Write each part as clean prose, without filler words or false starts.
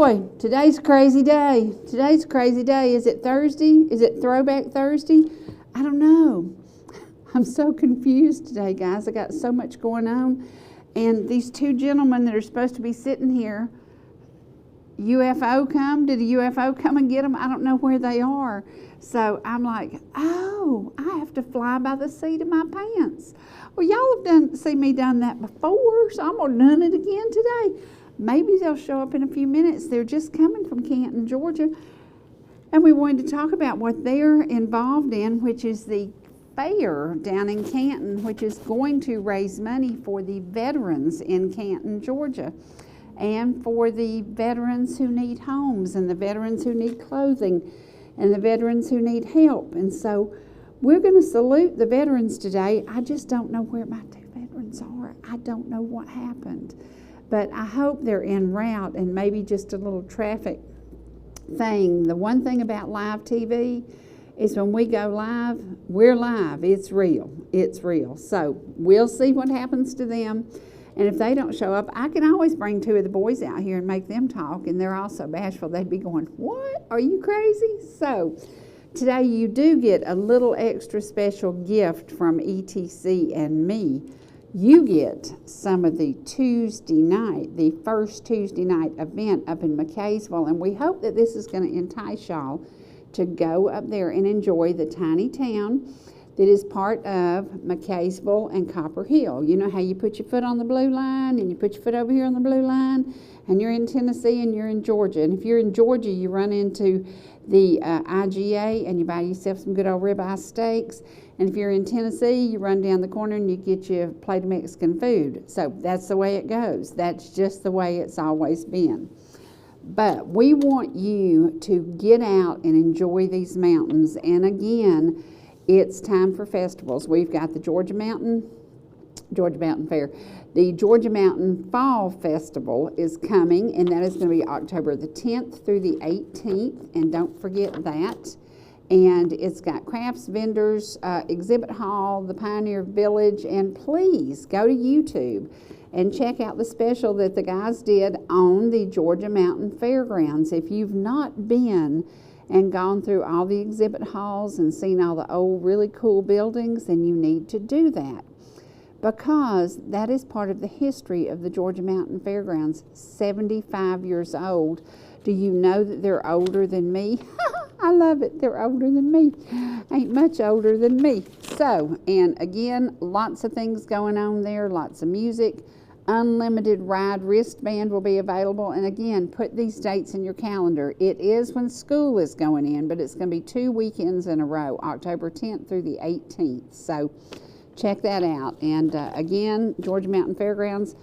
boy, today's a crazy day. Today's a crazy day. Is it Thursday? Is it Throwback Thursday? I don't know. I'm so confused today, guys. I got so much going on. And these two gentlemen that are supposed to be sitting here, UFO come? Did a UFO come and get them? I don't know where they are. So I'm like, oh, I have to fly by the seat of my pants. Well, y'all have seen me done that before, so I'm going to do it again today. Maybe they'll show up in a few minutes. They're just coming from Canton, Georgia. And we wanted to talk about what they're involved in, which is the fair down in Canton, which is going to raise money for the veterans in Canton, Georgia, and for the veterans who need homes, and the veterans who need clothing, and the veterans who need help. And so we're going to salute the veterans today. I just don't know where my two veterans are. I don't know what happened. But I hope they're en route, and maybe just a little traffic thing. The one thing about live TV is when we go live, we're live. It's real. It's real. So we'll see what happens to them. And if they don't show up, I can always bring two of the boys out here and make them talk. And they're also bashful. They'd be going, what? Are you crazy? So today you do get a little extra special gift from ETC and me. You get some of the the first Tuesday night event up in McCaysville. And we hope that this is going to entice y'all to go up there and enjoy the tiny town that is part of McCaysville and Copper Hill. You know how you put your foot on the blue line and you put your foot over here on the blue line, and you're in Tennessee and you're in Georgia. And if you're in Georgia, you run into the IGA and you buy yourself some good old ribeye steaks. And if you're in Tennessee, you run down the corner and you get you a plate of Mexican food. So that's the way it goes. That's just the way it's always been. But we want you to get out and enjoy these mountains. And again, it's time for festivals. We've got the Georgia Mountain Fair. The Georgia Mountain Fall Festival is coming, and that is going to be October the 10th through the 18th. And don't forget that. And it's got crafts, vendors, exhibit hall, the Pioneer Village, and please go to YouTube and check out the special that the guys did on the Georgia Mountain Fairgrounds. If you've not been and gone through all the exhibit halls and seen all the old really cool buildings, then you need to do that, because that is part of the history of the Georgia Mountain Fairgrounds. 75 years old. Do you know that they're older than me? I love it. They're older than me. Ain't much older than me. So, and again, lots of things going on there, lots of music. Unlimited ride wristband will be available. And again, put these dates in your calendar. It is when school is going in, but it's going to be 2 weekends in a row, October 10th through the 18th. So check that out. And again, Georgia Mountain Fairgrounds,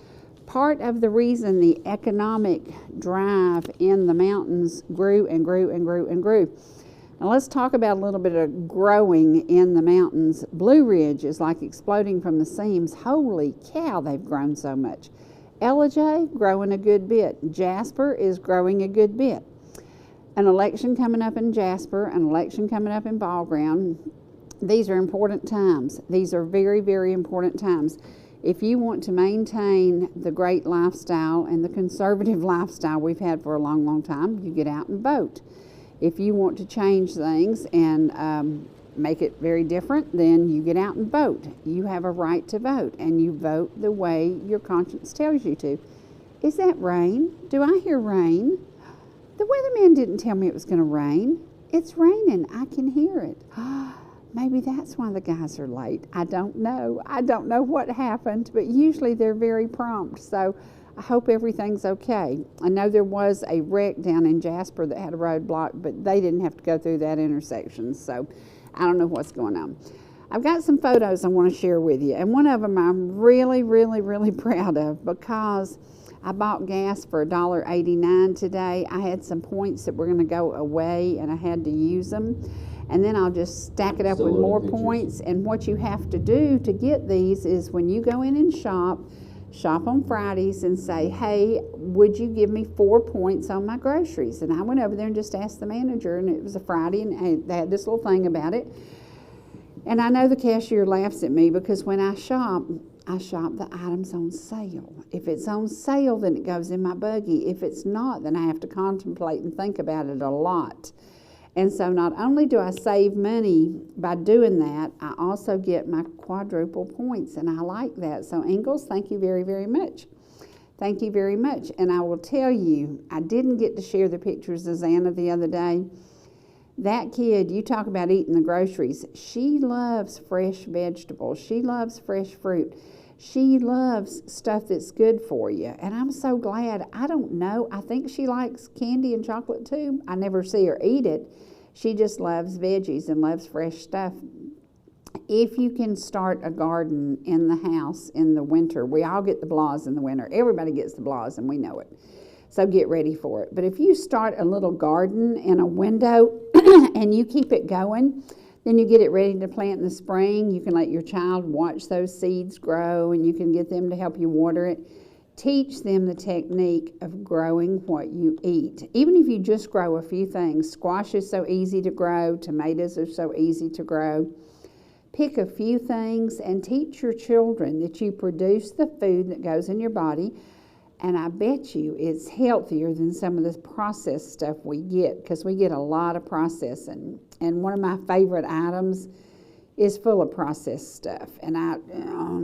part of the reason the economic drive in the mountains grew and grew and grew and grew. Now let's talk about a little bit of growing in the mountains. Blue Ridge is like exploding from the seams. Holy cow, they've grown so much. Ellijay growing a good bit. Jasper is growing a good bit. An election coming up in Jasper, an election coming up in Ball Ground. These are important times. These are very, very important times. If you want to maintain the great lifestyle and the conservative lifestyle we've had for a long, long time, you get out and vote. If you want to change things and make it very different, then you get out and vote. You have a right to vote, and you vote the way your conscience tells you to. Is that rain? Do I hear rain? The weatherman didn't tell me it was going to rain. It's raining. I can hear it. Maybe that's why the guys are late. I don't know. I don't know what happened, but usually they're very prompt. So I hope everything's okay. I know there was a wreck down in Jasper that had a roadblock, but they didn't have to go through that intersection. So I don't know what's going on. I've got some photos I want to share with you, and one of them I'm really, really, really proud of, because I bought gas for $1.89 today. I had some points that were going to go away, and I had to use them. And then I'll just stack it up with more points. And what you have to do to get these is when you go in and shop on Fridays and say, hey, would you give me 4 points on my groceries? And I went over there and just asked the manager, and it was a Friday, and they had this little thing about it. And I know the cashier laughs at me, because when I shop, I shop the items on sale. If it's on sale, then it goes in my buggy. If it's not, then I have to contemplate and think about it a lot. And so not only do I save money by doing that, I also get my quadruple points, and I like that. So Ingalls, thank you very, very much. Thank you very much. And I will tell you, I didn't get to share the pictures of Xana the other day. That kid, you talk about eating the groceries, she loves fresh vegetables. She loves fresh fruit. She loves stuff that's good for you. And I'm so glad. I don't know. I think she likes candy and chocolate too. I never see her eat it. She just loves veggies and loves fresh stuff. If you can start a garden in the house in the winter, we all get the blahs in the winter. Everybody gets the blahs, and we know it. So get ready for it. But if you start a little garden in a window and you keep it going, then you get it ready to plant in the spring. You can let your child watch those seeds grow, and you can get them to help you water it. Teach them the technique of growing what you eat. Even if you just grow a few things, squash is so easy to grow, tomatoes are so easy to grow. Pick a few things and teach your children that you produce the food that goes in your body. And I bet you it's healthier than some of this processed stuff we get, because we get a lot of processing. And one of my favorite items is full of processed stuff. And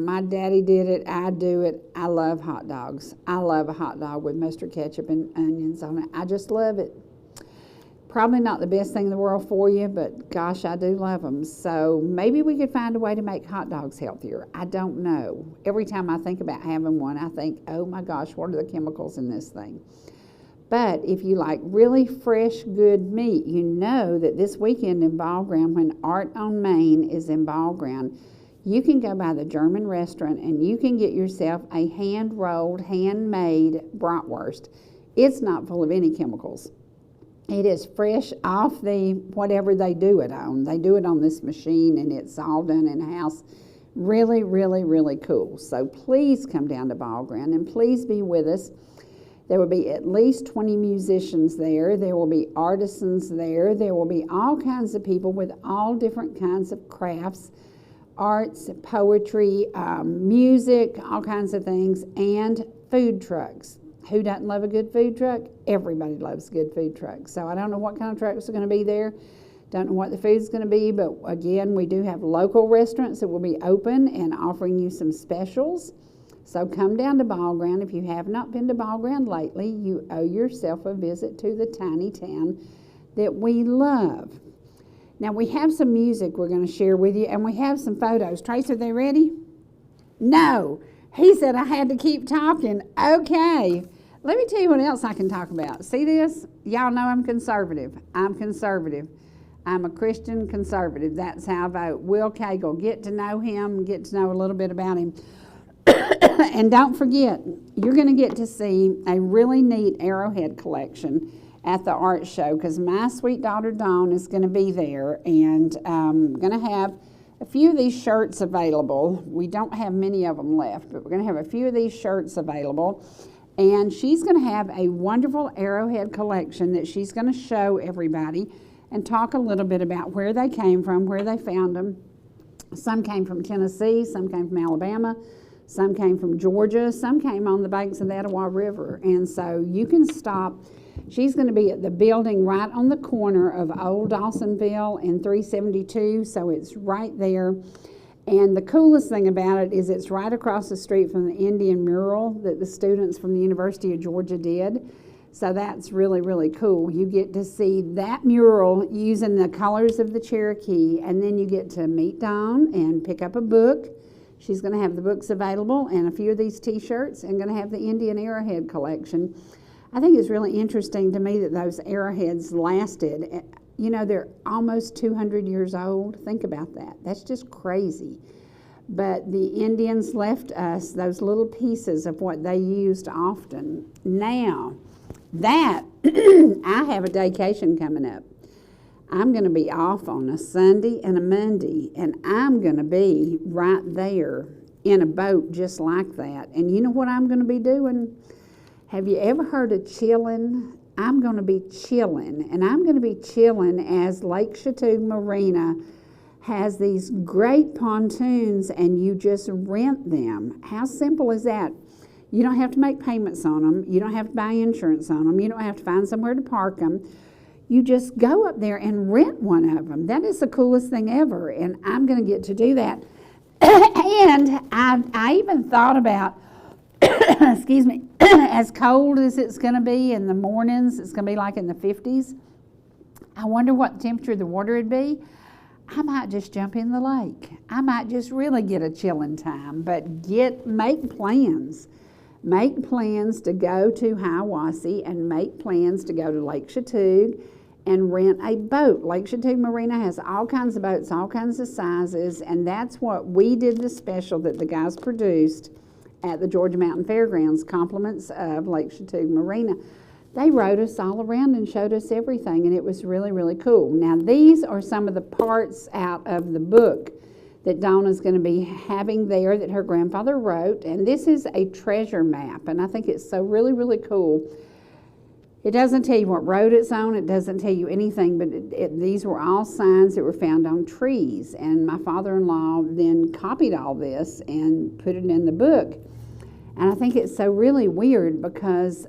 my daddy did it. I do it. I love hot dogs. I love a hot dog with mustard ketchup and onions on it. I just love it. Probably not the best thing in the world for you, but gosh, I do love them. So maybe we could find a way to make hot dogs healthier. I don't know. Every time I think about having one, I think, oh my gosh, what are the chemicals in this thing? But if you like really fresh, good meat, you know that this weekend in Ball Ground, when Art on Main is in Ball Ground, you can go by the German restaurant and you can get yourself a hand-rolled, handmade bratwurst. It's not full of any chemicals. It is fresh off the whatever they do it on. They do it on this machine, and it's all done in-house. Really, really, really cool. So please come down to Ball Ground, and please be with us. There will be at least 20 musicians there. There will be artisans there. There will be all kinds of people with all different kinds of crafts, arts, poetry, music, all kinds of things, and food trucks. Who doesn't love a good food truck? Everybody loves a good food truck. So I don't know what kind of trucks are going to be there. Don't know what the food's going to be, but again, we do have local restaurants that will be open and offering you some specials. So come down to Ball Ground. If you have not been to Ball Ground lately, you owe yourself a visit to the tiny town that we love. Now, we have some music we're going to share with you, and we have some photos. Trace, are they ready? No. He said I had to keep talking. Okay. Let me tell you what else I can talk about. See this? Y'all know I'm conservative. I'm conservative. I'm a Christian conservative. That's how I vote. Will Cagle. Get to know him. Get to know a little bit about him. And don't forget, you're going to get to see a really neat arrowhead collection at the art show, because my sweet daughter Dawn is going to be there, and I'm going to have a few of these shirts available. We don't have many of them left, but we're going to have a few of these shirts available. And she's going to have a wonderful arrowhead collection that she's going to show everybody and talk a little bit about where they came from, where they found them. Some came from Tennessee, some came from Alabama, some came from Georgia, some came on the banks of the Etowah River. And so you can stop. She's going to be at the building right on the corner of Old Dawsonville and 372, so it's right there. And the coolest thing about it is it's right across the street from the Indian mural that the students from the University of Georgia did. So that's really, really cool. You get to see that mural using the colors of the Cherokee, and then you get to meet Dawn and pick up a book. She's going to have the books available and a few of these T-shirts, and going to have the Indian Arrowhead collection. I think it's really interesting to me that those arrowheads lasted. You know, they're almost 200 years old. Think about that. That's just crazy. But the Indians left us those little pieces of what they used often. Now, that, I have a vacation coming up. I'm going to be off on a Sunday and a Monday, and I'm going to be right there in a boat just like that. And you know what I'm going to be doing? Have you ever heard of chilling? I'm going to be chilling, and I'm going to be chilling as Lake Chateau Marina has these great pontoons, and you just rent them. How simple is that? You don't have to make payments on them. You don't have to buy insurance on them. You don't have to find somewhere to park them. You just go up there and rent one of them. That is the coolest thing ever, and I'm going to get to do that. And I even thought about, excuse me, as cold as it's going to be in the mornings, it's going to be like in the 50s. I wonder what the temperature of the water would be. I might just jump in the lake. I might just really get a chilling time, but make plans. Make plans to go to Hiawassee and make plans to go to Lake Chatuge and rent a boat. Lake Chatuge Marina has all kinds of boats, all kinds of sizes, and that's what we did, the special that the guys produced at the Georgia Mountain Fairgrounds, compliments of Lake Chatuge Marina. They rode us all around and showed us everything, and it was really, really cool. Now, these are some of the parts out of the book that Donna's going to be having there that her grandfather wrote, and this is a treasure map, and I think it's so really, really cool. It doesn't tell you what road it's on, it doesn't tell you anything, but these were all signs that were found on trees, and my father-in-law then copied all this and put it in the book. And I think it's so really weird because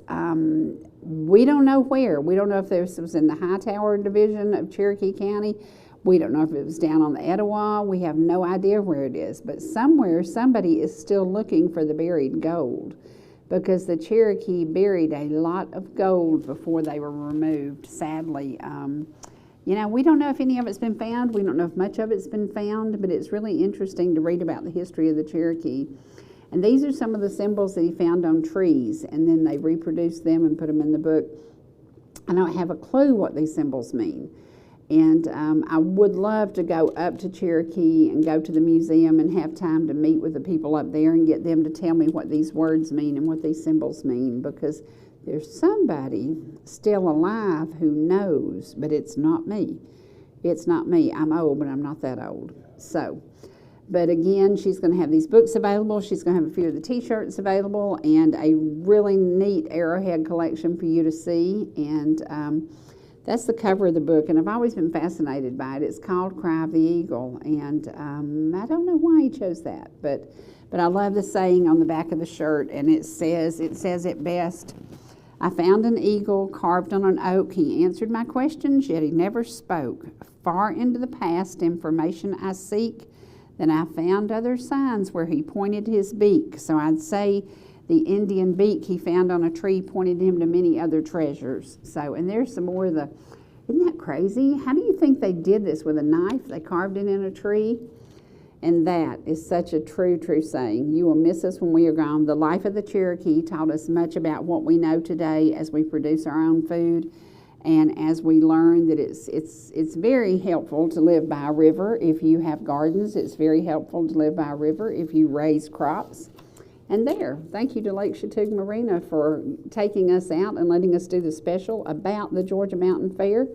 we don't know where. We don't know if this was in the Hightower Division of Cherokee County. We don't know if it was down on the Etowah. We have no idea where it is. But somewhere, somebody is still looking for the buried gold, because the Cherokee buried a lot of gold before they were removed, sadly. You know, we don't know if any of it's been found. We don't know if much of it's been found, but it's really interesting to read about the history of the Cherokee. And these are some of the symbols that he found on trees, and then they reproduced them and put them in the book. I don't have a clue what these symbols mean. And I would love to go up to Cherokee and go to the museum and have time to meet with the people up there and get them to tell me what these words mean and what these symbols mean, because there's somebody still alive who knows, but it's not me. It's not me. I'm old, but I'm not that old. So, but again, she's going to have these books available. She's going to have a few of the t-shirts available and a really neat arrowhead collection for you to see. And that's the cover of the book, and I've always been fascinated by it. It's called Cry of the Eagle, and I don't know why he chose that, but I love the saying on the back of the shirt, and it says it best. I found an eagle carved on an oak. He answered my questions, yet he never spoke. Far into the past information I seek, then I found other signs where he pointed his beak. So I'd say the Indian beak he found on a tree pointed him to many other treasures. So, and there's some more of the, isn't that crazy? How do you think they did this with a knife? They carved it in a tree? And that is such a true, true saying. You will miss us when we are gone. The life of the Cherokee taught us much about what we know today as we produce our own food, and as we learn that it's very helpful to live by a river. If you have gardens, it's very helpful to live by a river if you raise crops. And there, thank you to Lake Chatuge Marina for taking us out and letting us do the special about the Georgia Mountain Fair.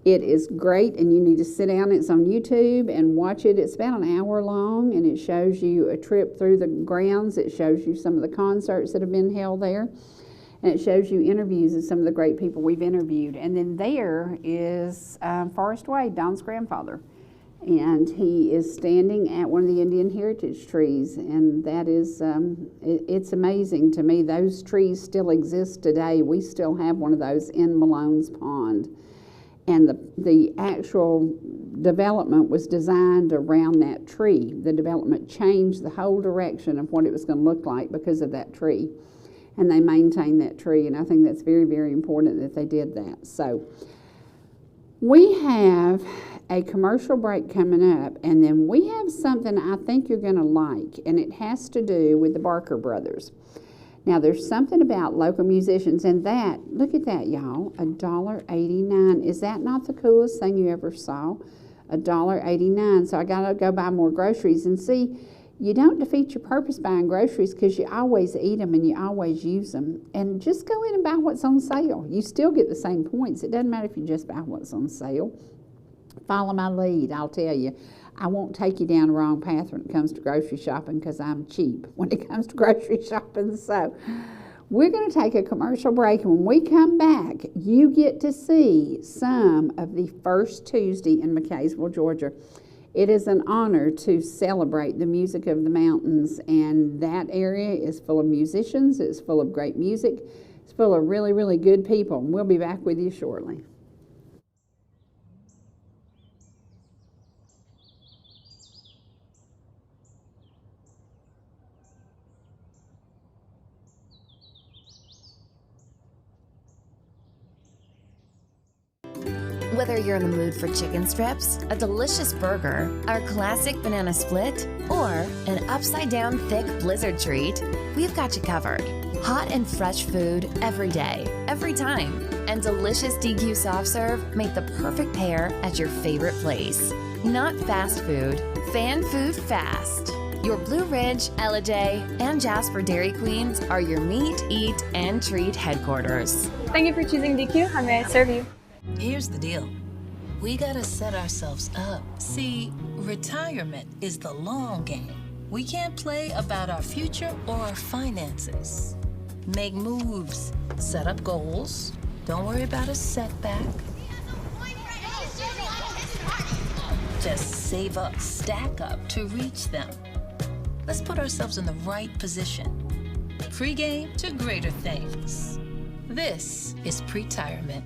It is great, and you need to sit down. It's on YouTube and watch it. It's about an hour long, and it shows you a trip through the grounds. It shows you some of the concerts that have been held there, and it shows you interviews of some of the great people we've interviewed. And then there is Forrest Wade, Don's grandfather, and he is standing at one of the Indian heritage trees, and that is, it's amazing to me. Those trees still exist today. We still have one of those in Malone's Pond. And the actual development was designed around that tree. The development changed the whole direction of what it was going to look like because of that tree. And they maintained that tree, and I think that's very, very important that they did that. So we have a commercial break coming up, and then we have something I think you're going to like, and it has to do with the Barker brothers. Now, there's something about local musicians, and that, look at that, y'all, $1.89. Is that not the coolest thing you ever saw? $1.89. So I got to go buy more groceries. And see, you don't defeat your purpose buying groceries because you always eat them and you always use them. And just go in and buy what's on sale. You still get the same points. It doesn't matter if you just buy what's on sale. Follow my lead, I'll tell you. I won't take you down the wrong path when it comes to grocery shopping because I'm cheap when it comes to grocery shopping. So we're going to take a commercial break, and when we come back, you get to see some of the First Tuesday in McKaysville, Georgia. It is an honor to celebrate the music of the mountains, and that area is full of musicians. It's full of great music. It's full of really, really good people. We'll be back with you shortly. Whether you're in the mood for chicken strips, a delicious burger, our classic banana split, or an upside-down thick blizzard treat, we've got you covered. Hot and fresh food every day, every time, and delicious DQ soft serve make the perfect pair at your favorite place. Not fast food, fan food fast. Your Blue Ridge, Ellijay, and Jasper Dairy Queens are your meet, eat, and treat headquarters. Thank you for choosing DQ. How may I serve you? Here's the deal. We gotta set ourselves up. See, retirement is the long game. We can't play about our future or our finances. Make moves, set up goals. Don't worry about a setback. Just save up, stack up to reach them. Let's put ourselves in the right position. Pre-game to greater things. This is pre-tirement.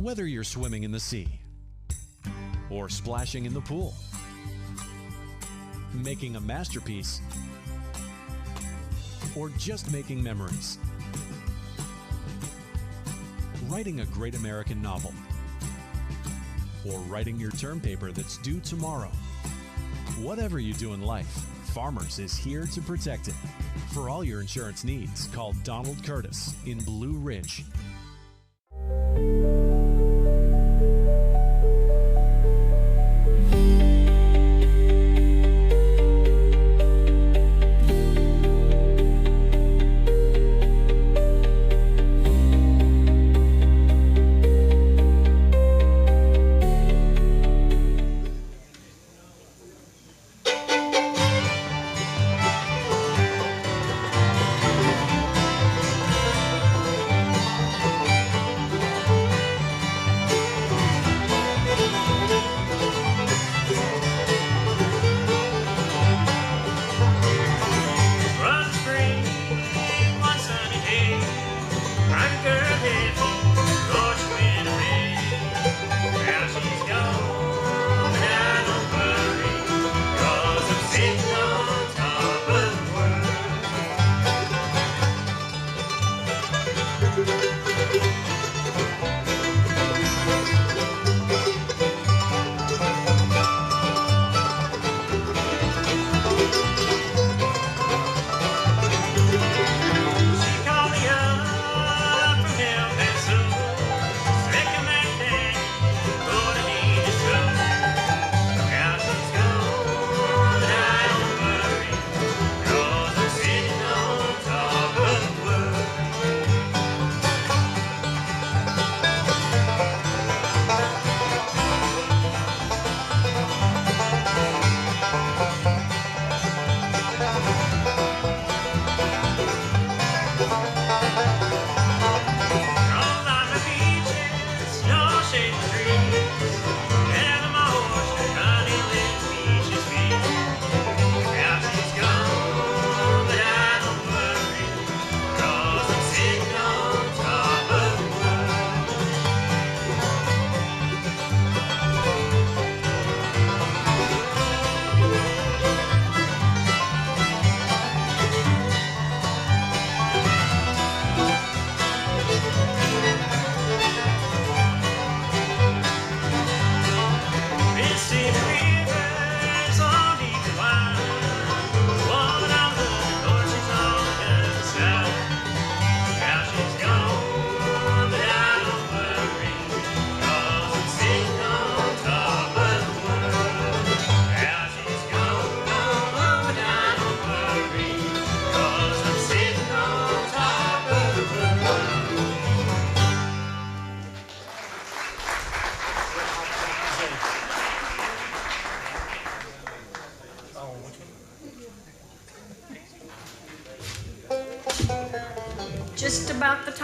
Whether you're swimming in the sea or splashing in the pool, making a masterpiece, or just making memories, writing a great American novel, or writing your term paper that's due tomorrow. Whatever you do in life, Farmers is here to protect it. For all your insurance needs, call Donald Curtis in Blue Ridge.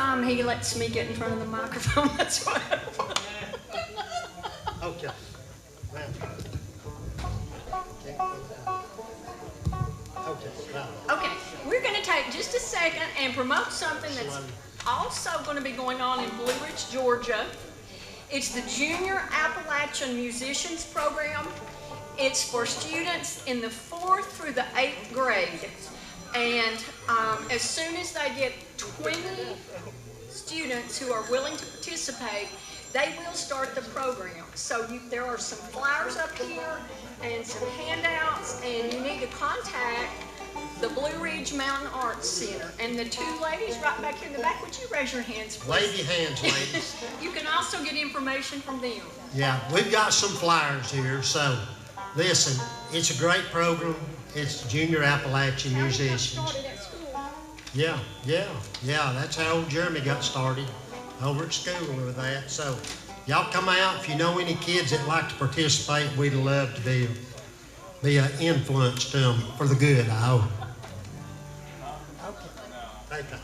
time he lets me get in front of the microphone, that's what I want. Okay. Okay, we're going to take just a second and promote something that's also going to be going on in Blue Ridge, Georgia. It's the Junior Appalachian Musicians Program. It's for students in the 4th through the 8th grade. And as soon as they get 20 students who are willing to participate, they will start the program. So there are some flyers up here and some handouts, and you need to contact the Blue Ridge Mountain Arts Center. And the 2 ladies right back here in the back, would you raise your hands, please? Wave your hands, ladies. You can also get information from them. Yeah, we've got some flyers here, so listen, it's a great program. It's Junior Appalachian Musicians. Started at school. Yeah, that's how old Jeremy got started, over at school with that. So y'all come out. If you know any kids that like to participate, we'd love to be an influence to them for the good, I hope. Okay. Thank you.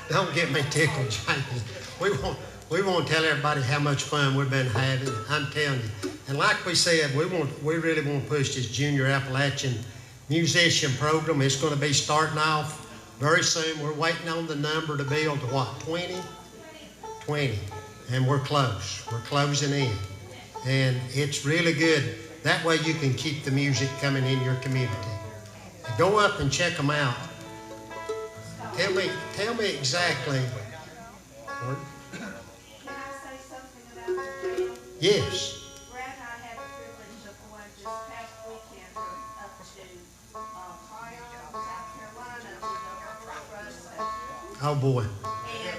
Don't get me tickled, Jamie. We want to tell everybody how much fun we've been having. I'm telling you. And like we said, we really want to push this Junior Appalachian Musician Program. It's going to be starting off very soon. We're waiting on the number to build to what, 20? 20. And we're close. We're closing in. And it's really good. That way you can keep the music coming in your community. Go up and check them out. Tell me exactly. Can I say something about the jail? Yes. Brad and I had the privilege of going just past weekend up to Ohio, South Carolina, to the Trust Festival. Oh boy. And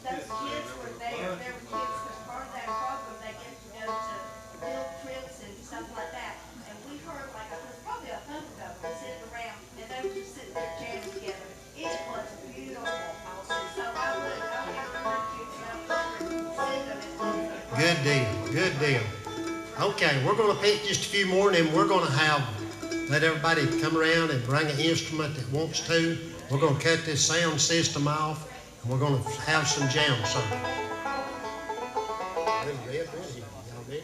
those kids were there. There were kids, because part of that program, they get to go to field trips and stuff like that. And we heard there's probably 100 of them sitting around, and they were just sitting there jamming together. It was beautiful. So I would encourage you to come up and see them as well. Good deal. Good deal. Okay, we're going to pick just a few more, and then we're going to let everybody come around and bring an instrument that wants to. We're going to cut this sound system off, and we're going to have some jam singing. Y'all ready?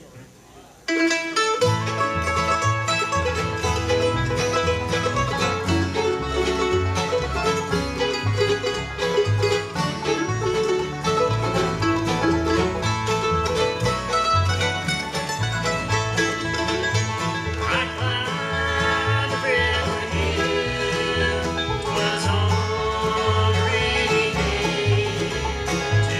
Was on a rainy day to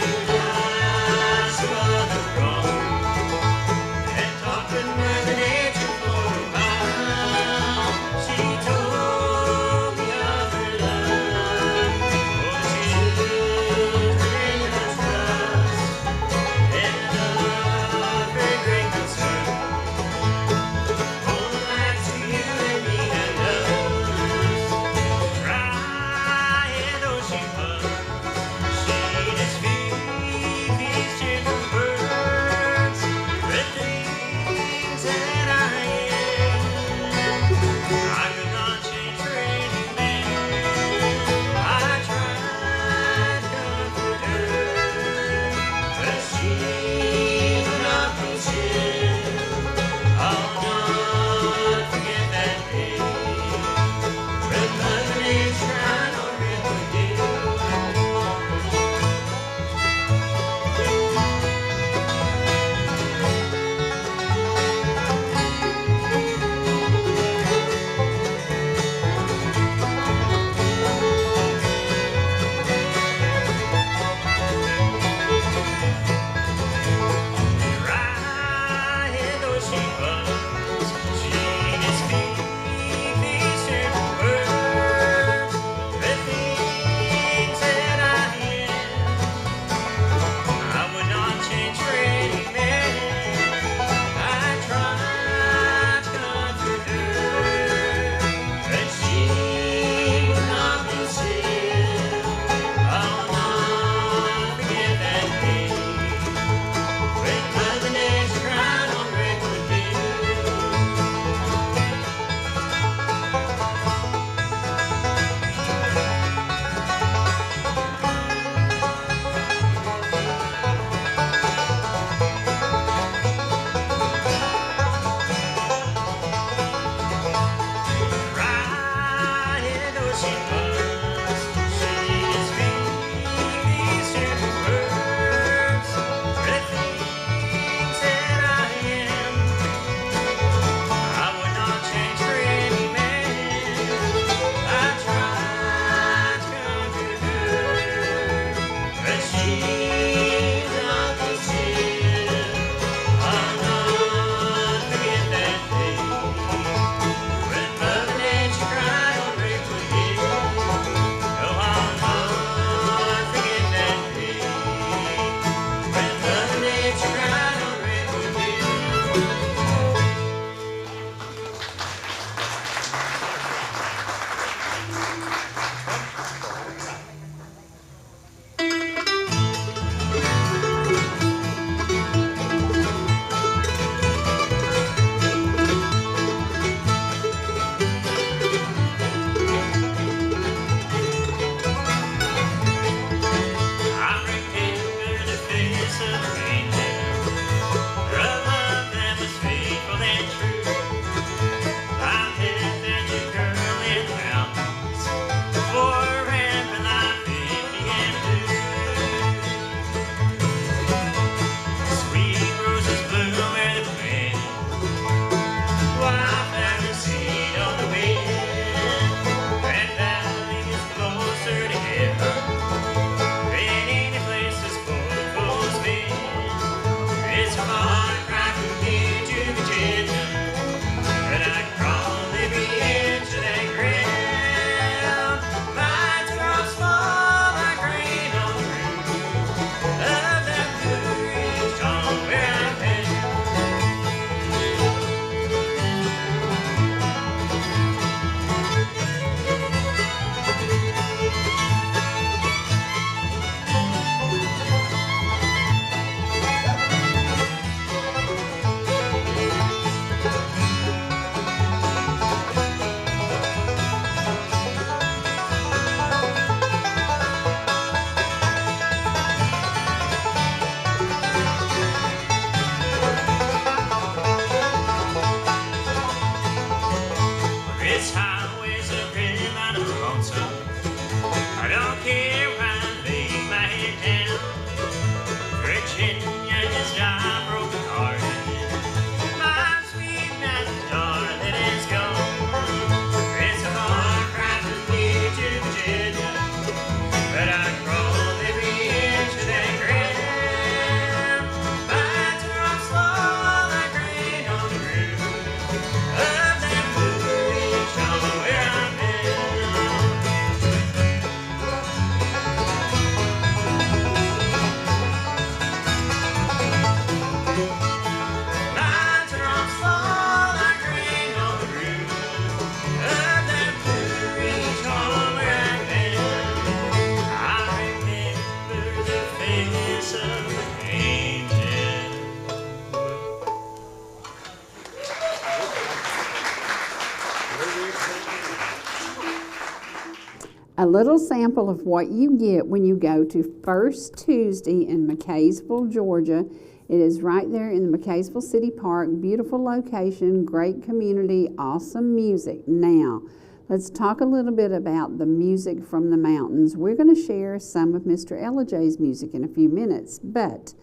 A little sample of what you get when you go to First Tuesday in McCaysville, Georgia. It is right there in the McCaysville City Park. Beautiful location, great community, awesome music. Now, let's talk a little bit about the music from the mountains. We're going to share some of Mr. Ellijay's music in a few minutes, but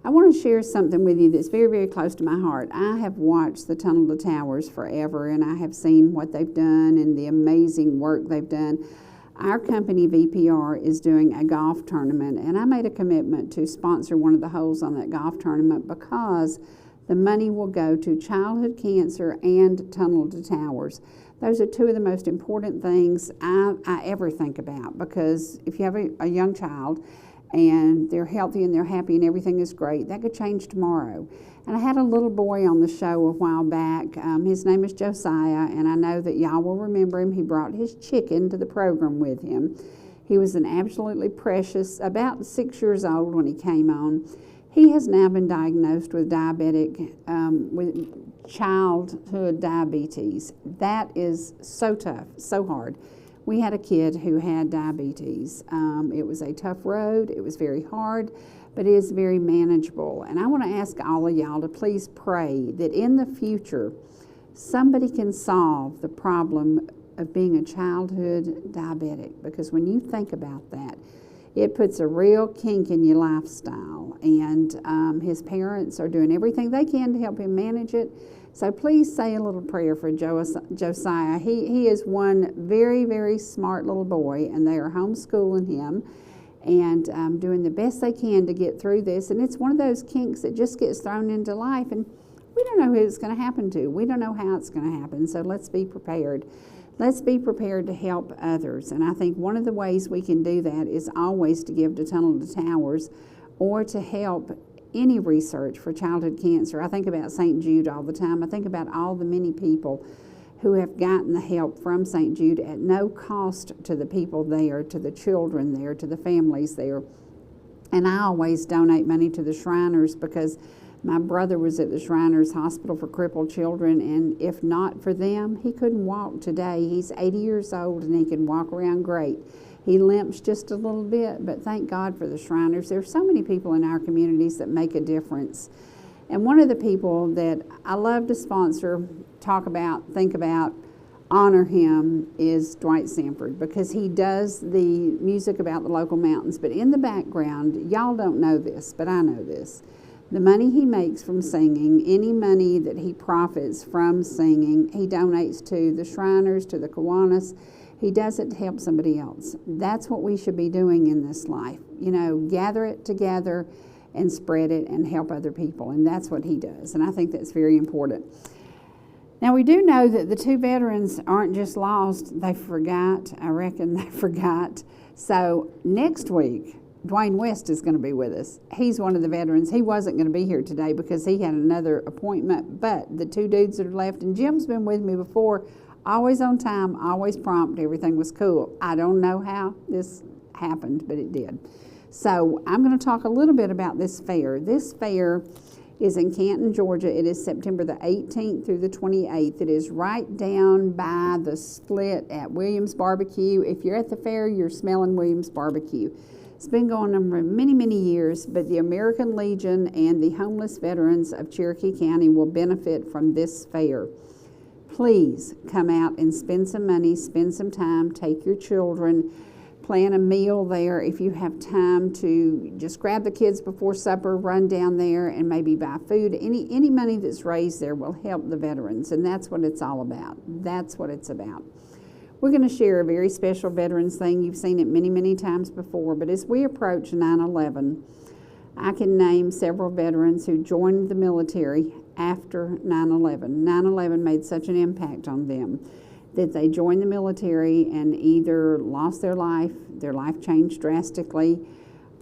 I want to share something with you that's very, very close to my heart. I have watched the Tunnel to Towers forever, and I have seen what they've done and the amazing work they've done. Our company, VPR, is doing a golf tournament, and I made a commitment to sponsor one of the holes on that golf tournament because the money will go to childhood cancer and Tunnel to Towers. Those are two of the most important things I ever think about, because if you have a young child and they're healthy and they're happy and everything is great, that could change tomorrow. And I had a little boy on the show a while back. His name is Josiah, and I know that y'all will remember him. He brought his chicken to the program with him. He was an absolutely precious, about 6 years old when he came on. He has now been diagnosed with with childhood diabetes. That is so tough, so hard. We had a kid who had diabetes. It was a tough road. It was very hard, but it is very manageable. And I want to ask all of y'all to please pray that in the future, somebody can solve the problem of being a childhood diabetic, because when you think about that, it puts a real kink in your lifestyle, and his parents are doing everything they can to help him manage it. So please say a little prayer for Josiah. He is one very, very smart little boy, and they are homeschooling him and doing the best they can to get through this. And it's one of those kinks that just gets thrown into life, and we don't know who it's going to happen to. We don't know how it's going to happen, so let's be prepared. Let's be prepared to help others. And I think one of the ways we can do that is always to give to Tunnel to Towers, or to help any research for childhood cancer. I think about St. Jude all the time. I think about all the many people who have gotten the help from St. Jude at no cost to the people there, to the children there, to the families there. And I always donate money to the Shriners, because my brother was at the Shriners Hospital for Crippled Children, and if not for them, he couldn't walk today. He's 80 years old and he can walk around great. He limps just a little bit, but thank God for the Shriners. There are so many people in our communities that make a difference. And one of the people that I love to sponsor, talk about, think about, honor him is Dwight Sanford, because he does the music about the local mountains. But in the background, y'all don't know this, but I know this. The money he makes from singing, any money that he profits from singing, he donates to the Shriners, to the Kiwanis. He does it to help somebody else. That's what we should be doing in this life. You know, gather it together and spread it and help other people. And that's what he does. And I think that's very important. Now, we do know that the two veterans aren't just lost. They forgot. I reckon they forgot. So next week, Dwayne West is going to be with us. He's one of the veterans. He wasn't going to be here today because he had another appointment. But the two dudes that are left, and Jim's been with me before, always on time, always prompt, everything was cool. I don't know how this happened, but it did. So I'm going to talk a little bit about this fair. This fair is in Canton, Georgia. It is September the 18th through the 28th. It is right down by the split at Williams Barbecue. If you're at the fair, you're smelling Williams Barbecue. It's been going on for many, many years, but the American Legion and the homeless veterans of Cherokee County will benefit from this fair. Please come out and spend some money, spend some time, take your children, plan a meal there. If you have time to just grab the kids before supper, run down there and maybe buy food. Any money that's raised there will help the veterans, and that's what it's all about. That's what it's about. We're going to share a very special veterans thing. You've seen it many, many times before, but as we approach 9/11, I can name several veterans who joined the military after 9/11. 9/11 made such an impact on them that they joined the military and either lost their life changed drastically,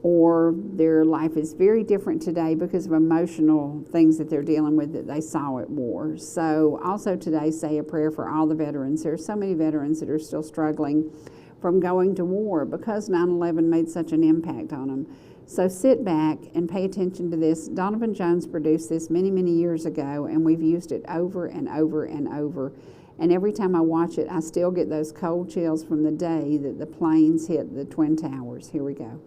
or their life is very different today because of emotional things that they're dealing with that they saw at war. So also today, say a prayer for all the veterans. There are so many veterans that are still struggling from going to war because 9/11 made such an impact on them. So sit back and pay attention to this. Donovan Jones produced this many, many years ago, and we've used it over and over and over. And every time I watch it, I still get those cold chills from the day that the planes hit the Twin Towers. Here we go.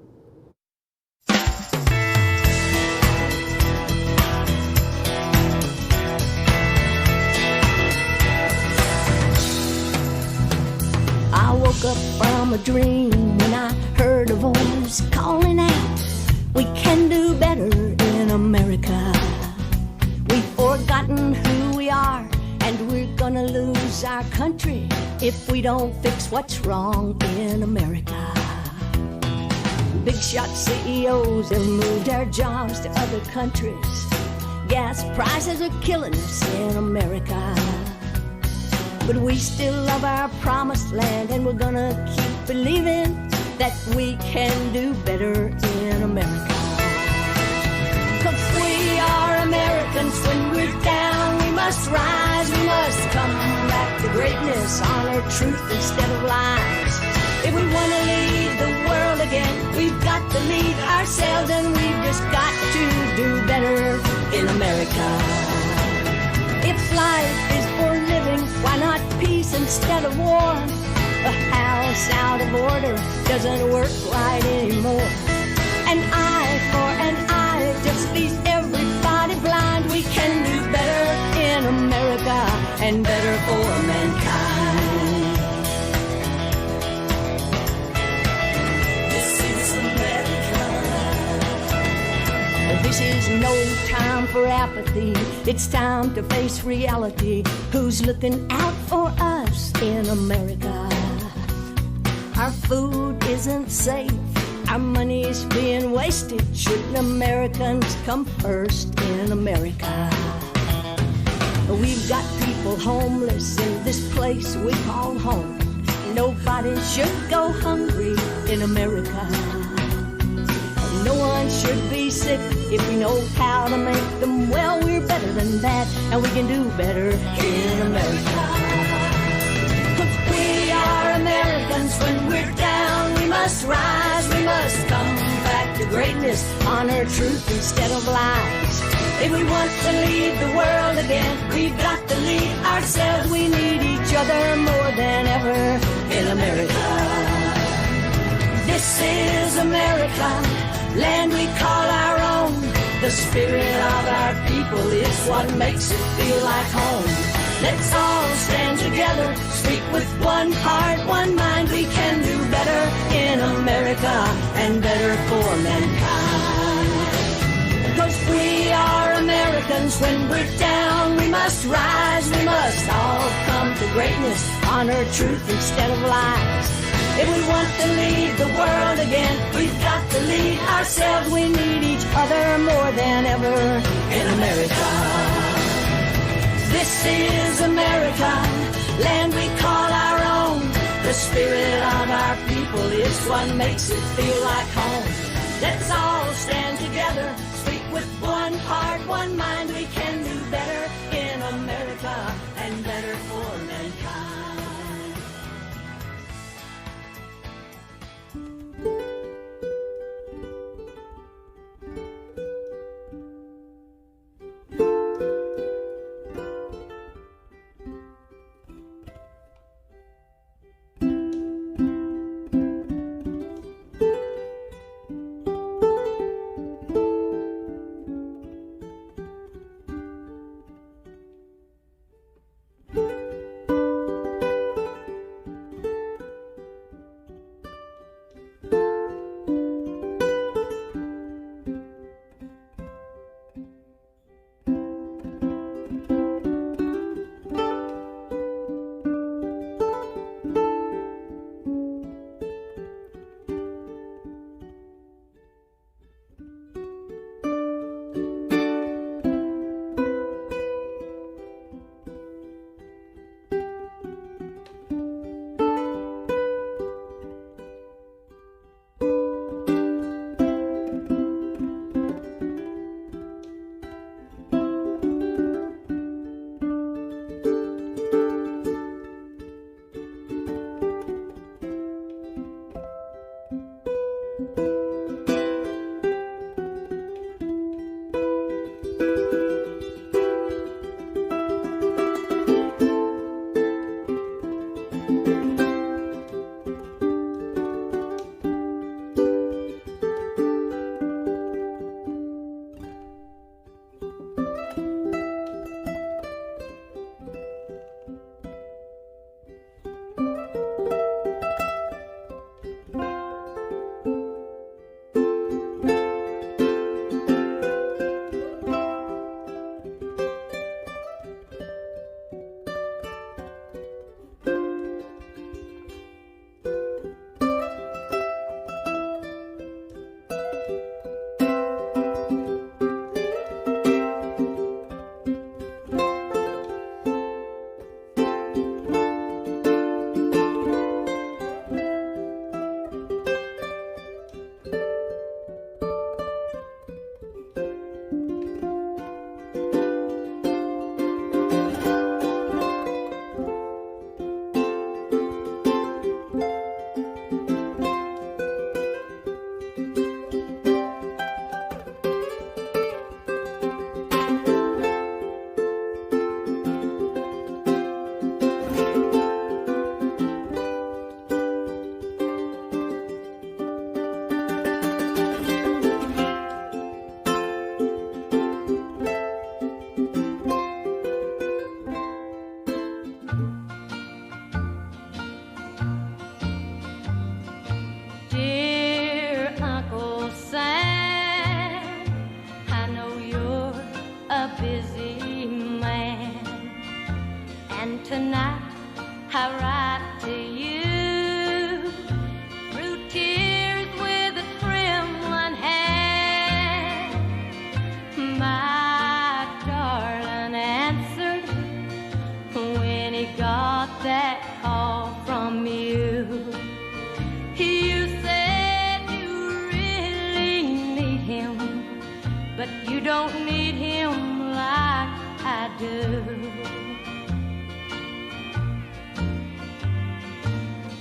I woke up from a dream when I heard a voice calling out, we can do better in America. We've forgotten who we are, and we're gonna lose our country if we don't fix what's wrong in America. Big shot CEOs have moved their jobs to other countries. Gas prices are killing us in America. But we still love our promised land, and we're gonna keep believing that we can do better in America. 'Cause we are Americans. When we're down, we must rise. We must come back to greatness, honor truth instead of lies. If we wanna lead the world again, we've got to lead ourselves, and we've just got to do better in America. If life is for living, why not peace instead of war? A house out of order doesn't work right anymore. An eye for an eye just leaves everybody blind. We can do better in America and better for mankind. for apathy. It's time to face reality. Who's looking out for us in America? Our food isn't safe. Our money is being wasted. Shouldn't Americans come first in America? We've got people homeless in this place we call home. Nobody should go hungry in America. No one should be sick if we know how to make them well. We're better than that, and we can do better in America. 'Cause we are Americans. When we're down, we must rise. We must come back to greatness, honor truth instead of lies. If we want to lead the world again, we've got to lead ourselves. We need each other more than ever in America. This is America, land we call our own. The spirit of our people is what makes it feel like home. Let's all stand together, speak with one heart, one mind. We can do better in America and better for mankind. 'Cause we are Americans. When we're down, we must rise. We must all come to greatness, honor truth instead of lies. If we want to lead the world again, we've got to lead ourselves. We need each other more than ever in America. This is America, land we call our own. The spirit of our people is what makes it feel like home. Let's all stand together, speak with one heart, one mind. We can do better in America and better for mankind.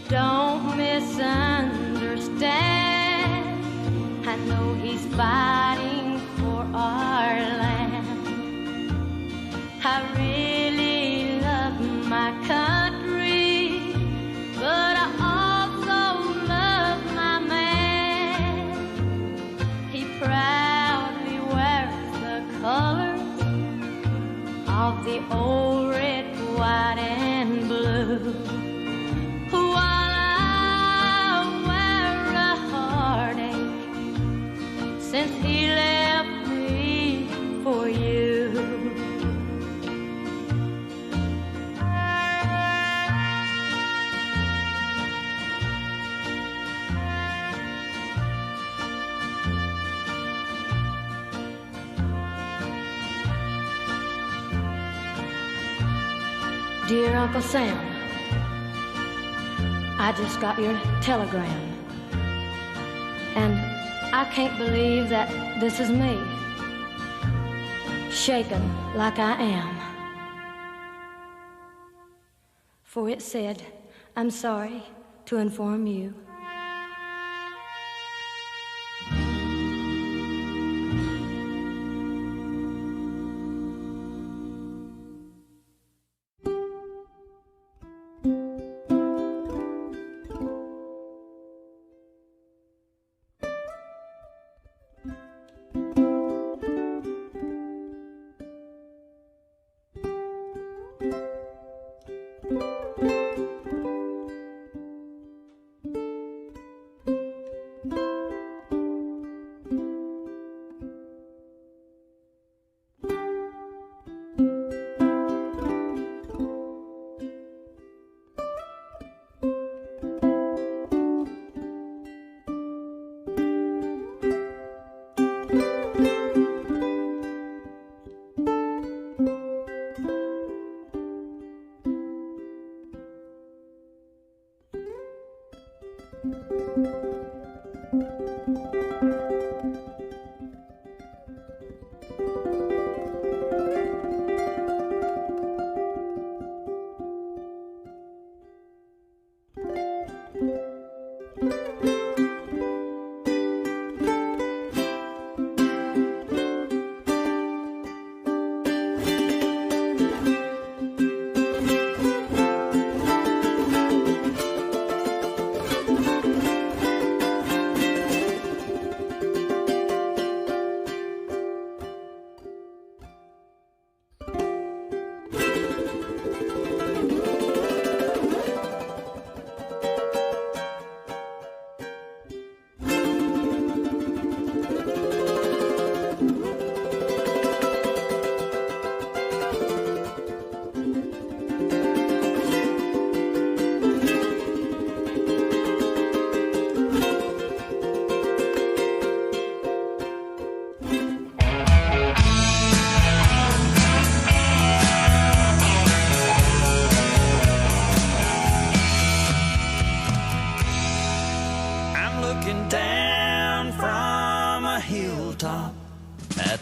don't misunderstand. I know he's fighting for our land. I really love my country, but I also love my man. He proudly wears the colors of the old red, white, and blue. While I wear a heartache since he left me for you. Dear Uncle Sam, I just got your telegram, and I can't believe that this is me, shaken like I am. For it said, I'm sorry to inform you.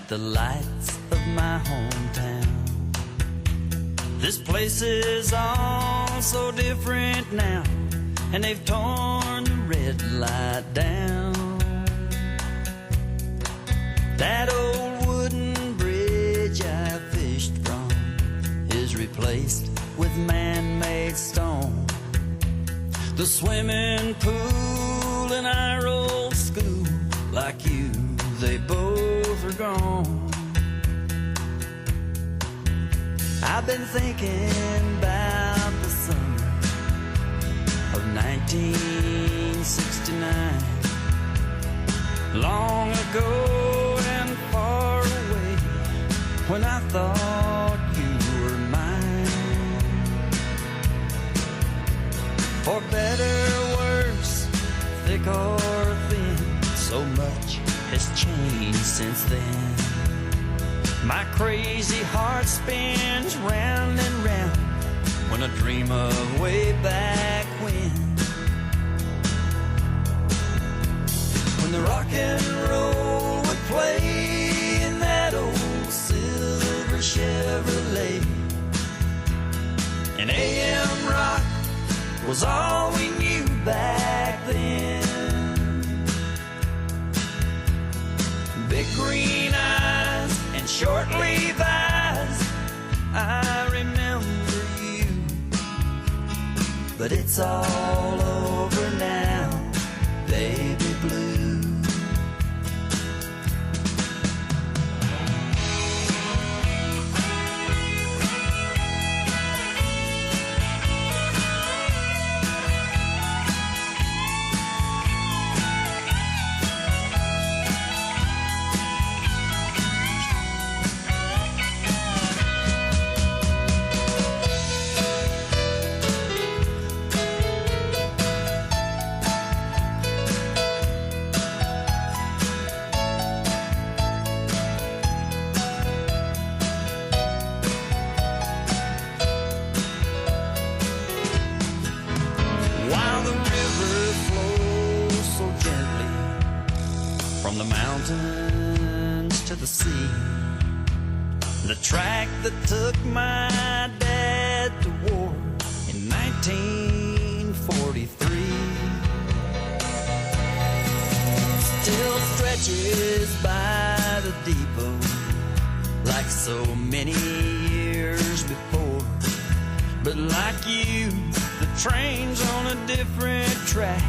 The lights of my hometown. This place is all so different now, and they've torn the red light down. That old wooden bridge I fished from is replaced with man-made stone. The swimming pool and our old school, like you, they both are gone. I've been thinking about the summer of 1969. Long ago and far away, when I thought you were mine. For better or worse, thick or thin, so much has changed since then. My crazy heart spins round and round when I dream of way back when. When the rock and roll would play in that old silver Chevrolet, and AM rock was all we knew. back then. Big green eyes and short Levi's, I remember you. But it's all over now, baby blue. From the mountains to the sea, the track that took my dad to war in 1943 still stretches by the depot like so many years before. But like you, the train's on a different track.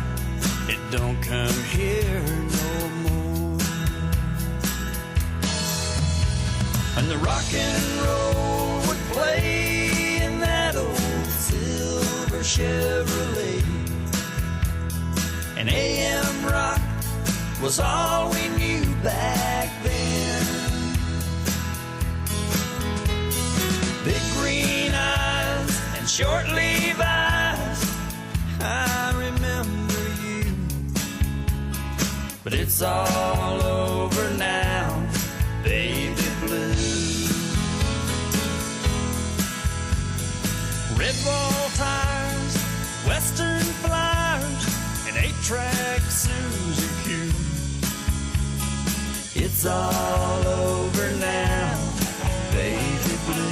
It don't come here no more. And the rock and roll would play in that old silver Chevrolet. And AM rock was all we knew back then. Big green eyes and short Levi's, I remember you. But it's all over now, baby blue. Red wall tires, Western flyers, and 8-track Suzy Q. It's all over now, baby blue.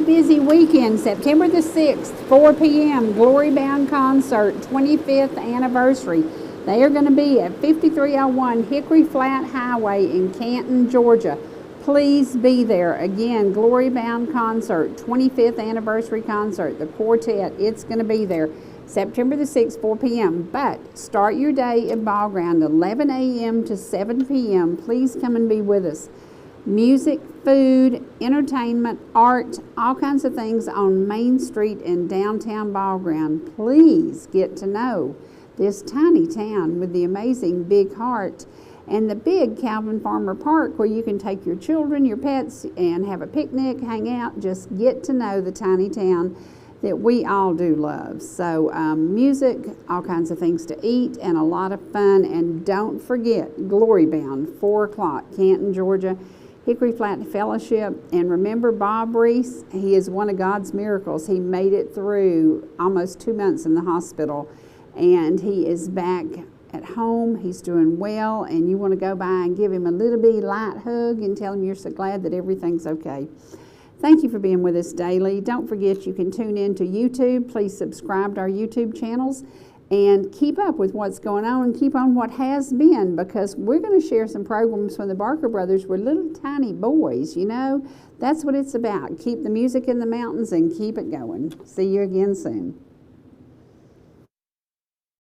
Busy weekend, September the 6th, 4 p.m., Glory Bound Concert, 25th anniversary. They are going to be at 5301 Hickory Flat Highway in Canton, Georgia. Please be there. Again, Glory Bound Concert, 25th anniversary concert, the quartet, it's going to be there. September the 6th, 4 p.m. But start your day at Ball Ground, 11 a.m. to 7 p.m. Please come and be with us. Music, food, entertainment, art, all kinds of things on Main Street in downtown Ball Ground. Please get to know this tiny town with the amazing Big Heart and the big Calvin Farmer Park where you can take your children, your pets, and have a picnic, hang out, just get to know the tiny town that we all do love. So music, all kinds of things to eat, and a lot of fun. And don't forget, Glory Bound, 4 o'clock, Canton, Georgia. Hickory Flat Fellowship. And remember Bob Reese, he is one of God's miracles. He made it through almost 2 months in the hospital, and he is back at home. He's doing well, and you want to go by and give him a little bitty light hug and tell him you're so glad that everything's okay. Thank you for being with us daily. Don't forget you can tune in to YouTube. Please subscribe to our YouTube channels and keep up with what's going on and keep on what has been, because we're going to share some programs when the Barker brothers were little tiny boys, you know. That's what it's about. Keep the music in the mountains and keep it going. See you again soon.